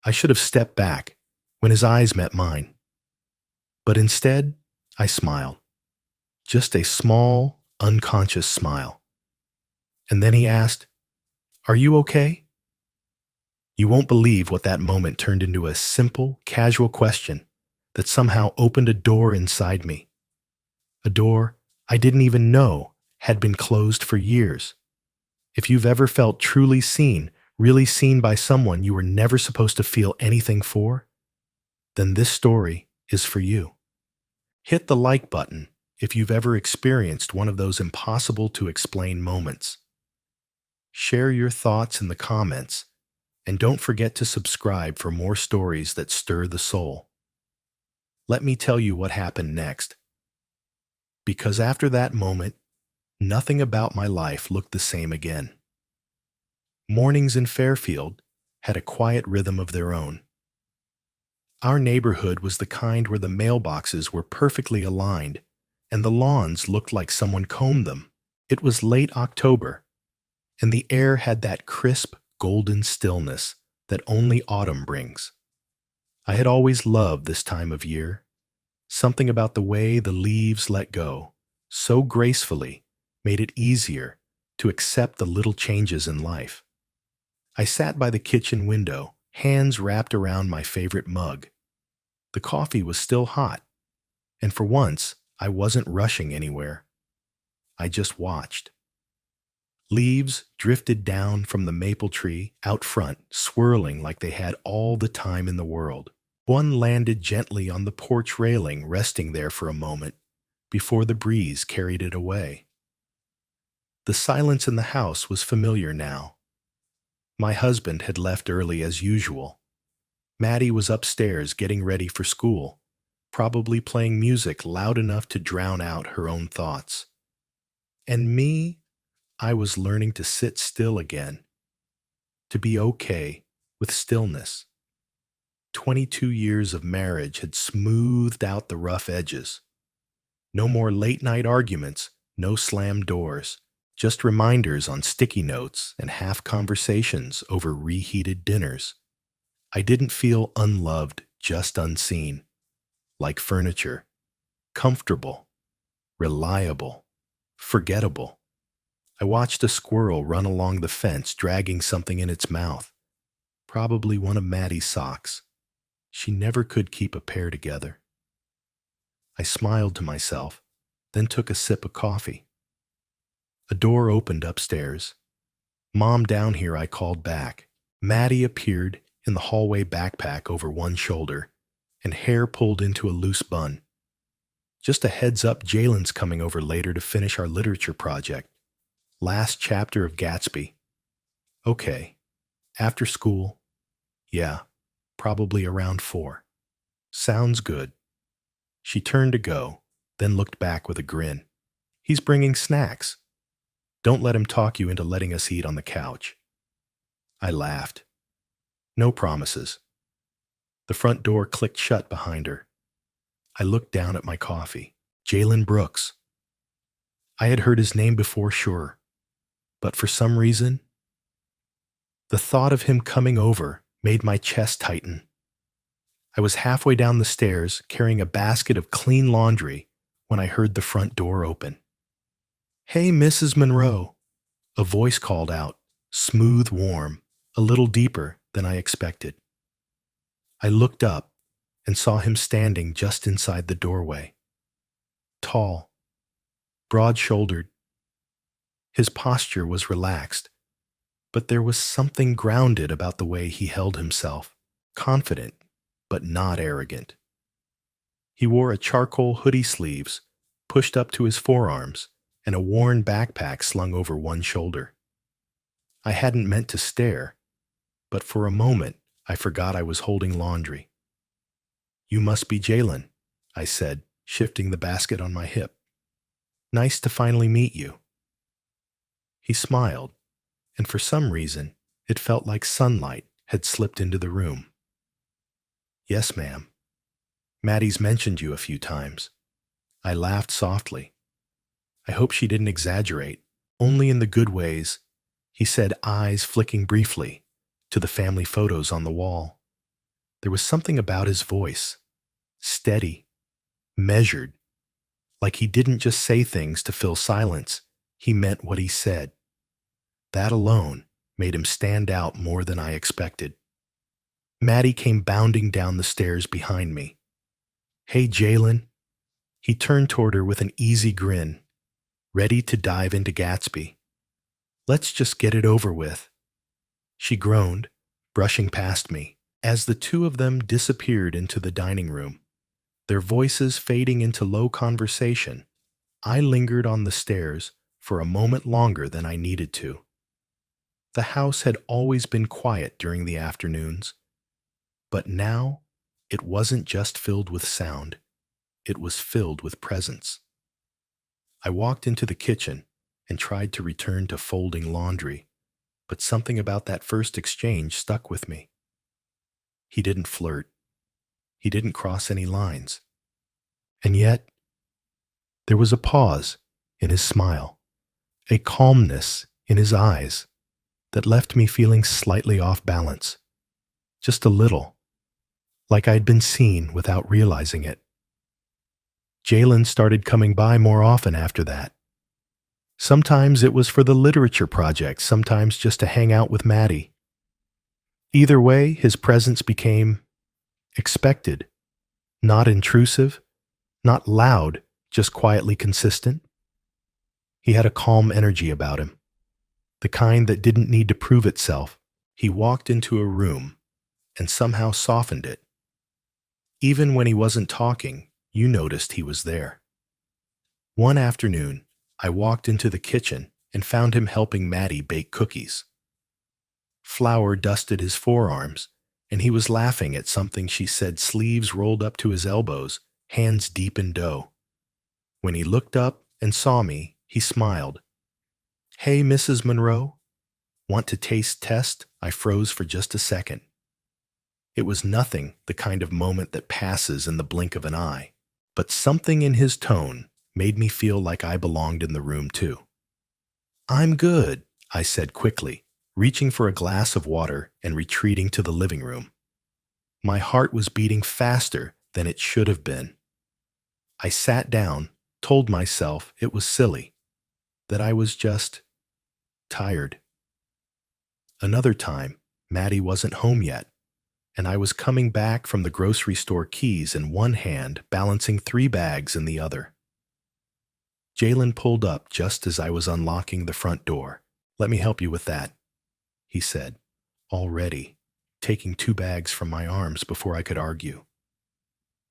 I should have stepped back when his eyes met mine. But instead, I smiled. Just a small, unconscious smile. And then he asked, "Are you okay?" You won't believe what that moment turned into a simple, casual question that somehow opened a door inside me. A door I didn't even know had been closed for years. If you've ever felt truly seen, really seen by someone you were never supposed to feel anything for, then this story is for you. Hit the like button if you've ever experienced one of those impossible to explain moments. Share your thoughts in the comments, and don't forget to subscribe for more stories that stir the soul. Let me tell you what happened next. Because after that moment, nothing about my life looked the same again. Mornings in Fairfield had a quiet rhythm of their own. Our neighborhood was the kind where the mailboxes were perfectly aligned and the lawns looked like someone combed them. It was late October, and the air had that crisp, golden stillness that only autumn brings. I had always loved this time of year. Something about the way the leaves let go, so gracefully, made it easier to accept the little changes in life. I sat by the kitchen window, hands wrapped around my favorite mug. The coffee was still hot, and for once, I wasn't rushing anywhere. I just watched. Leaves drifted down from the maple tree out front, swirling like they had all the time in the world. One landed gently on the porch railing, resting there for a moment before the breeze carried it away. The silence in the house was familiar now. My husband had left early as usual. Maddie was upstairs getting ready for school, probably playing music loud enough to drown out her own thoughts. And me, I was learning to sit still again, to be okay with stillness. 22 years of marriage had smoothed out the rough edges. No more late-night arguments, no slammed doors, just reminders on sticky notes and half conversations over reheated dinners. I didn't feel unloved, just unseen, like furniture, comfortable, reliable, forgettable. I watched a squirrel run along the fence dragging something in its mouth, probably one of Maddie's socks. She never could keep a pair together. I smiled to myself, then took a sip of coffee. A door opened upstairs. "Mom, down here," I called back. Maddie appeared in the hallway, backpack over one shoulder, and hair pulled into a loose bun. "Just a heads up, Jaylen's coming over later to finish our literature project. Last chapter of Gatsby." "Okay. After school?" "Yeah, probably around 4. "Sounds good." She turned to go, then looked back with a grin. "He's bringing snacks. Don't let him talk you into letting us eat on the couch." I laughed. No promises. The front door clicked shut behind her. I looked down at my coffee. Jaylen Brooks. I had heard his name before, sure, but for some reason, the thought of him coming over made my chest tighten. I was halfway down the stairs, carrying a basket of clean laundry, when I heard the front door open. "Hey, Mrs. Monroe," a voice called out, smooth, warm, a little deeper than I expected. I looked up and saw him standing just inside the doorway. Tall, broad-shouldered. His posture was relaxed, but there was something grounded about the way he held himself, confident, but not arrogant. He wore a charcoal hoodie sleeves, pushed up to his forearms, and a worn backpack slung over one shoulder. I hadn't meant to stare, but for a moment I forgot I was holding laundry. "You must be Jaylen," I said, shifting the basket on my hip. "Nice to finally meet you." He smiled, and for some reason, it felt like sunlight had slipped into the room. "Yes, ma'am. Maddie's mentioned you a few times." I laughed softly. I hope she didn't exaggerate, only in the good ways, he said, eyes flicking briefly to the family photos on the wall. There was something about his voice, steady, measured, like he didn't just say things to fill silence, he meant what he said. That alone made him stand out more than I expected. Maddie came bounding down the stairs behind me. "Hey, Jaylen." He turned toward her with an easy grin, ready to dive into Gatsby. "Let's just get it over with." She groaned, brushing past me, as the two of them disappeared into the dining room, their voices fading into low conversation. I lingered on the stairs for a moment longer than I needed to. The house had always been quiet during the afternoons, but now it wasn't just filled with sound, it was filled with presence. I walked into the kitchen and tried to return to folding laundry, but something about that first exchange stuck with me. He didn't flirt. He didn't cross any lines. And yet, there was a pause in his smile, a calmness in his eyes that left me feeling slightly off balance, just a little, like I'd been seen without realizing it. Jaylen started coming by more often after that. Sometimes it was for the literature project, sometimes just to hang out with Maddie. Either way, his presence became expected, not intrusive, not loud, just quietly consistent. He had a calm energy about him, the kind that didn't need to prove itself. He walked into a room and somehow softened it. Even when he wasn't talking, you noticed he was there. One afternoon, I walked into the kitchen and found him helping Maddie bake cookies. Flour dusted his forearms, and he was laughing at something she said, sleeves rolled up to his elbows, hands deep in dough. When he looked up and saw me, he smiled. "Hey, Mrs. Monroe. Want to taste test?" I froze for just a second. It was nothing, the kind of moment that passes in the blink of an eye, but something in his tone made me feel like I belonged in the room too. "I'm good," I said quickly, reaching for a glass of water and retreating to the living room. My heart was beating faster than it should have been. I sat down, told myself it was silly, that I was just tired. Another time, Maddie wasn't home yet, and I was coming back from the grocery store, keys in one hand, balancing 3 bags in the other. Jaylen pulled up just as I was unlocking the front door. "Let me help you with that," he said, already taking 2 bags from my arms before I could argue.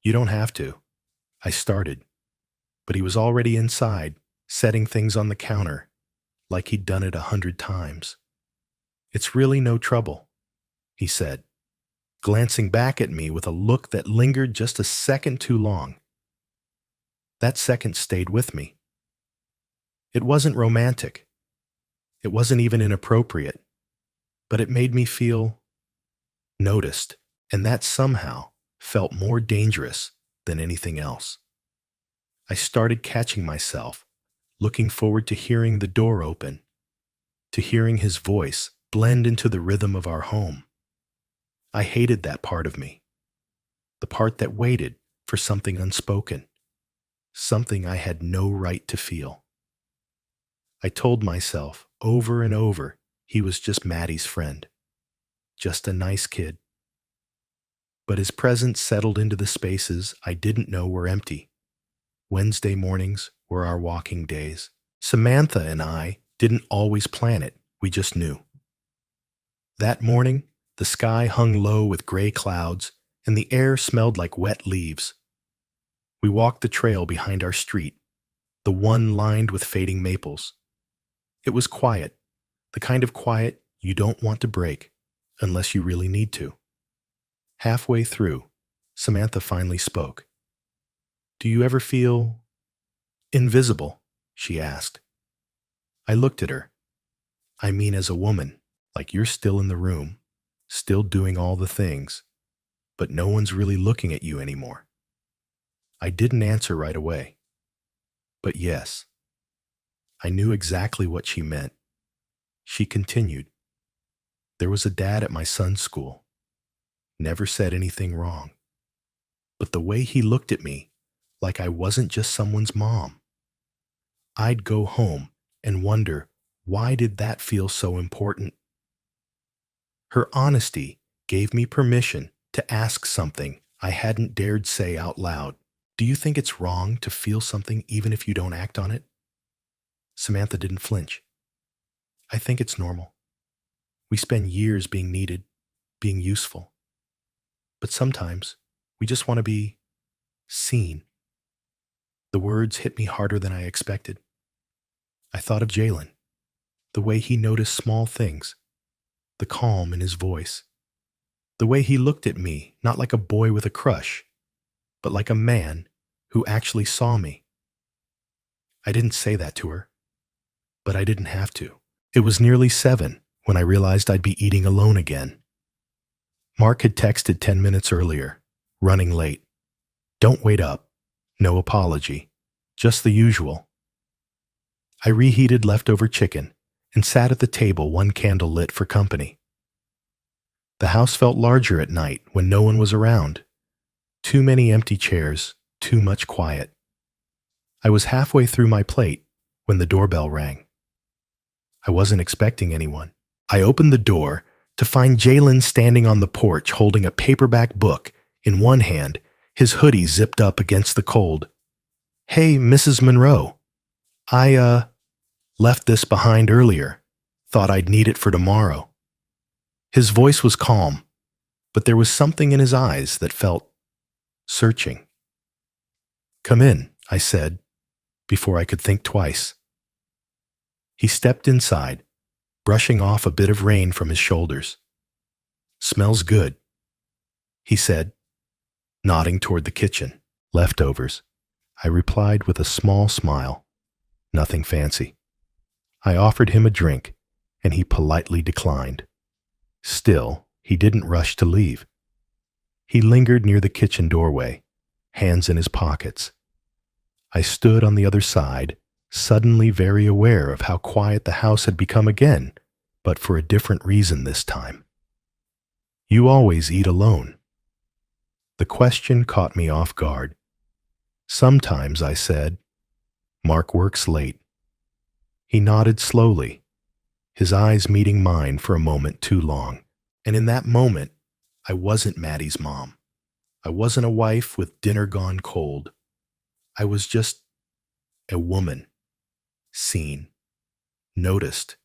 "You don't have to," I started, but he was already inside, setting things on the counter, like he'd done it 100 times. "It's really no trouble," he said, glancing back at me with a look that lingered just a second too long. That second stayed with me. It wasn't romantic. It wasn't even inappropriate, but it made me feel noticed, and that somehow felt more dangerous than anything else. I started catching myself, looking forward to hearing the door open, to hearing his voice blend into the rhythm of our home. I hated that part of me, the part that waited for something unspoken, something I had no right to feel. I told myself over and over he was just Maddie's friend, just a nice kid. But his presence settled into the spaces I didn't know were empty. Wednesday mornings were our walking days. Samantha and I didn't always plan it, we just knew. That morning, the sky hung low with gray clouds, and the air smelled like wet leaves. We walked the trail behind our street, the one lined with fading maples. It was quiet, the kind of quiet you don't want to break unless you really need to. Halfway through, Samantha finally spoke. "Do you ever feel invisible?" she asked. I looked at her. "I mean, as a woman, like you're still in the room, still doing all the things, but no one's really looking at you anymore." I didn't answer right away. But yes, I knew exactly what she meant. She continued, "There was a dad at my son's school. never said anything wrong. But the way he looked at me, like I wasn't just someone's mom, I'd go home and wonder, why did that feel so important? Her honesty gave me permission to ask something I hadn't dared say out loud. Do you think it's wrong to feel something even if you don't act on it? Samantha didn't flinch. I think it's normal. We spend years being needed, being useful. But sometimes we just want to be seen. The words hit me harder than I expected. I thought of Jaylen, the way he noticed small things, the calm in his voice, the way he looked at me, not like a boy with a crush, but like a man who actually saw me. I didn't say that to her, but I didn't have to. It was nearly 7 when I realized I'd be eating alone again. Mark had texted 10 minutes earlier, running late. Don't wait up. No apology. Just the usual. I reheated leftover chicken and sat at the table, one candle lit for company. The house felt larger at night when no one was around. Too many empty chairs, too much quiet. I was halfway through my plate when the doorbell rang. I wasn't expecting anyone. I opened the door to find Jaylen standing on the porch holding a paperback book in one hand, his hoodie zipped up against the cold. Hey, Mrs. Monroe. I left this behind earlier. Thought I'd need it for tomorrow. His voice was calm, but there was something in his eyes that felt searching. Come in, I said, before I could think twice. He stepped inside, brushing off a bit of rain from his shoulders. Smells good, he said, nodding toward the kitchen. Leftovers, I replied with a small smile. Nothing fancy. I offered him a drink, and he politely declined. Still, he didn't rush to leave. He lingered near the kitchen doorway, hands in his pockets. I stood on the other side, suddenly very aware of how quiet the house had become again, but for a different reason this time. You always eat alone. The question caught me off guard. Sometimes, I said. Mark works late. He nodded slowly, his eyes meeting mine for a moment too long. And in that moment, I wasn't Maddie's mom. I wasn't a wife with dinner gone cold. I was just a woman, seen, noticed,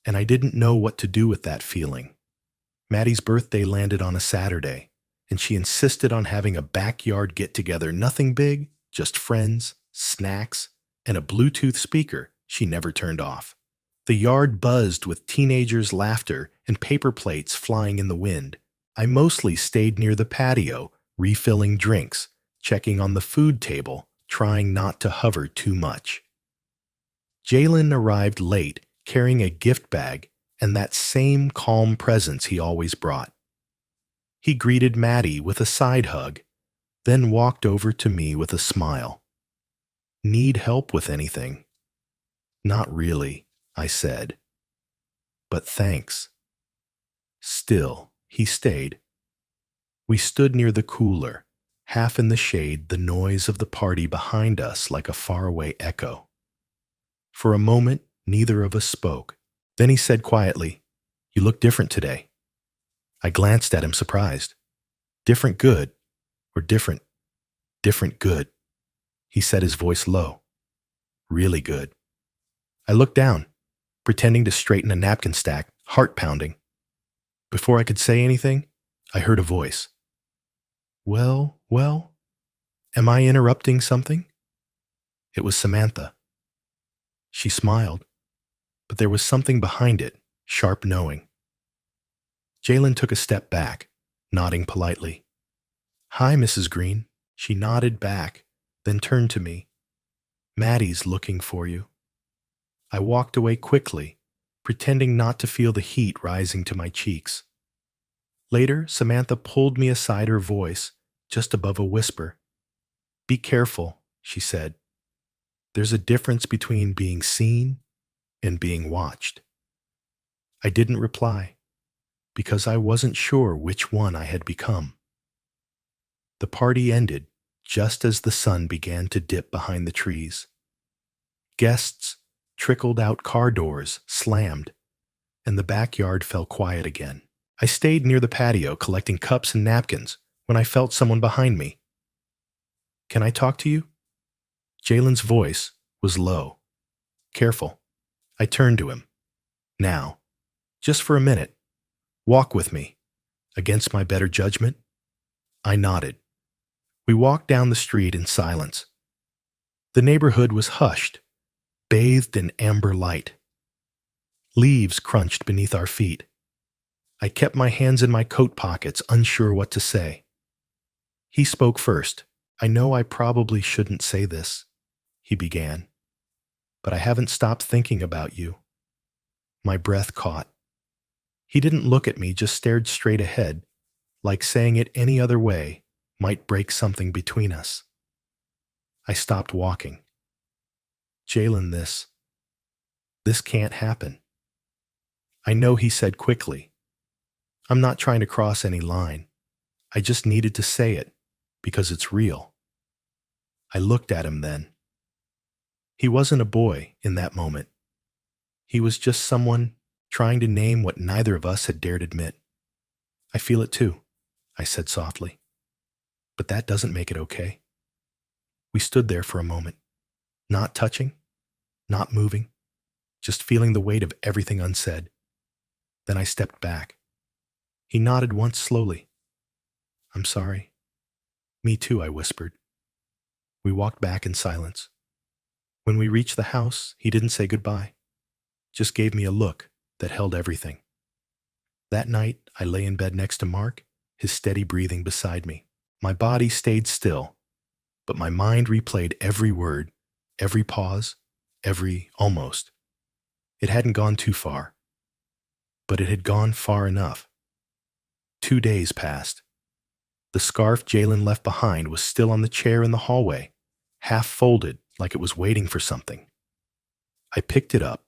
and I didn't know what to do with that feeling. Maddie's birthday landed on a Saturday, and she insisted on having a backyard get-together, nothing big, just friends, snacks, and a Bluetooth speaker she never turned off. The yard buzzed with teenagers' laughter and paper plates flying in the wind. I mostly stayed near the patio, refilling drinks, checking on the food table, trying not to hover too much. Jaylen arrived late, carrying a gift bag and that same calm presence he always brought. He greeted Maddie with a side hug, then walked over to me with a smile. Need help with anything? Not really, I said. But thanks. Still, he stayed. We stood near the cooler, half in the shade, the noise of the party behind us like a faraway echo. For a moment, neither of us spoke. Then he said quietly, "You look different today." I glanced at him surprised. Different good, or different good? He said, his voice low. Really good. I looked down, pretending to straighten a napkin stack, heart pounding. Before I could say anything, I heard a voice. Well, am I interrupting something? It was Samantha. She smiled, but there was something behind it, sharp knowing. Jaylen took a step back, nodding politely. Hi, Mrs. Green. She nodded back, then turned to me. Maddie's looking for you. I walked away quickly, pretending not to feel the heat rising to my cheeks. Later, Samantha pulled me aside, her voice just above a whisper. Be careful, she said. There's a difference between being seen and being watched. I didn't reply. because I wasn't sure which one I had become. The party ended just as the sun began to dip behind the trees. Guests trickled out, car doors slammed, and the backyard fell quiet again. I stayed near the patio collecting cups and napkins when I felt someone behind me. "Can I talk to you?" Jaylen's voice was low, careful. I turned to him. "Now, just for a minute, walk with me." Against my better judgment, I nodded. We walked down the street in silence. The neighborhood was hushed, bathed in amber light. Leaves crunched beneath our feet. I kept my hands in my coat pockets, unsure what to say. He spoke first. "I know I probably shouldn't say this," he began, "but I haven't stopped thinking about you." My breath caught. He didn't look at me, just stared straight ahead, like saying it any other way might break something between us. I stopped walking. "Jaylen, this can't happen." "I know," he said quickly. "I'm not trying to cross any line. I just needed to say it, because it's real." I looked at him then. He wasn't a boy in that moment. He was just someone trying to name what neither of us had dared admit. "I feel it too," I said softly. "But that doesn't make it okay." We stood there for a moment, not touching, not moving, just feeling the weight of everything unsaid. Then I stepped back. He nodded once slowly. "I'm sorry." "Me too," I whispered. We walked back in silence. When we reached the house, he didn't say goodbye, just gave me a look that held everything. That night, I lay in bed next to Mark, his steady breathing beside me. My body stayed still, but my mind replayed every word, every pause, every almost. It hadn't gone too far, but it had gone far enough. 2 days passed. The scarf Jaylen left behind was still on the chair in the hallway, half folded like it was waiting for something. I picked it up,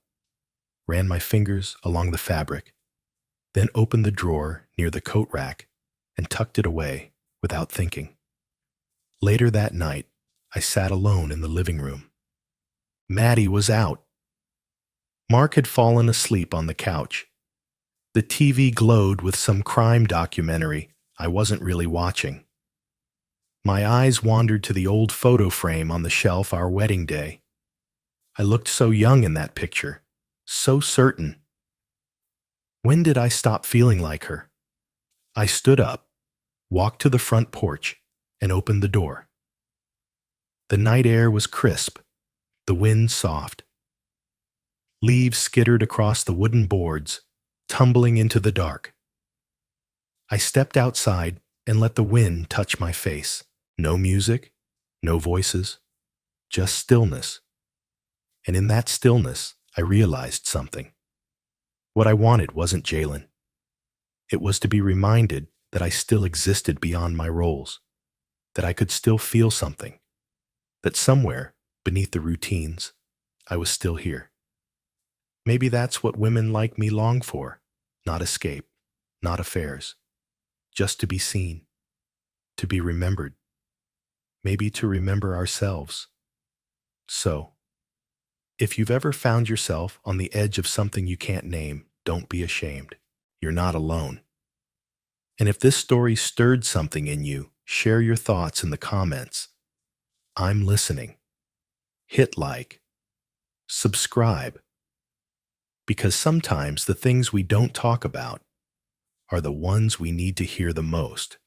ran my fingers along the fabric, then opened the drawer near the coat rack and tucked it away without thinking. Later that night, I sat alone in the living room. Maddie was out. Mark had fallen asleep on the couch. The TV glowed with some crime documentary I wasn't really watching. My eyes wandered to the old photo frame on the shelf our wedding day. I looked so young in that picture, so certain. When did I stop feeling like her? I stood up, walked to the front porch, and opened the door. The night air was crisp, the wind soft. Leaves skittered across the wooden boards, tumbling into the dark. I stepped outside and let the wind touch my face. No music, no voices, just stillness. And in that stillness, I realized something. What I wanted wasn't Jaylen. It was to be reminded that I still existed beyond my roles, that I could still feel something, that somewhere beneath the routines, I was still here. Maybe that's what women like me long for, not escape, not affairs, just to be seen, to be remembered, maybe to remember ourselves. So, if you've ever found yourself on the edge of something you can't name, don't be ashamed. You're not alone. And if this story stirred something in you, share your thoughts in the comments. I'm listening. Hit like. Subscribe. Because sometimes the things we don't talk about are the ones we need to hear the most.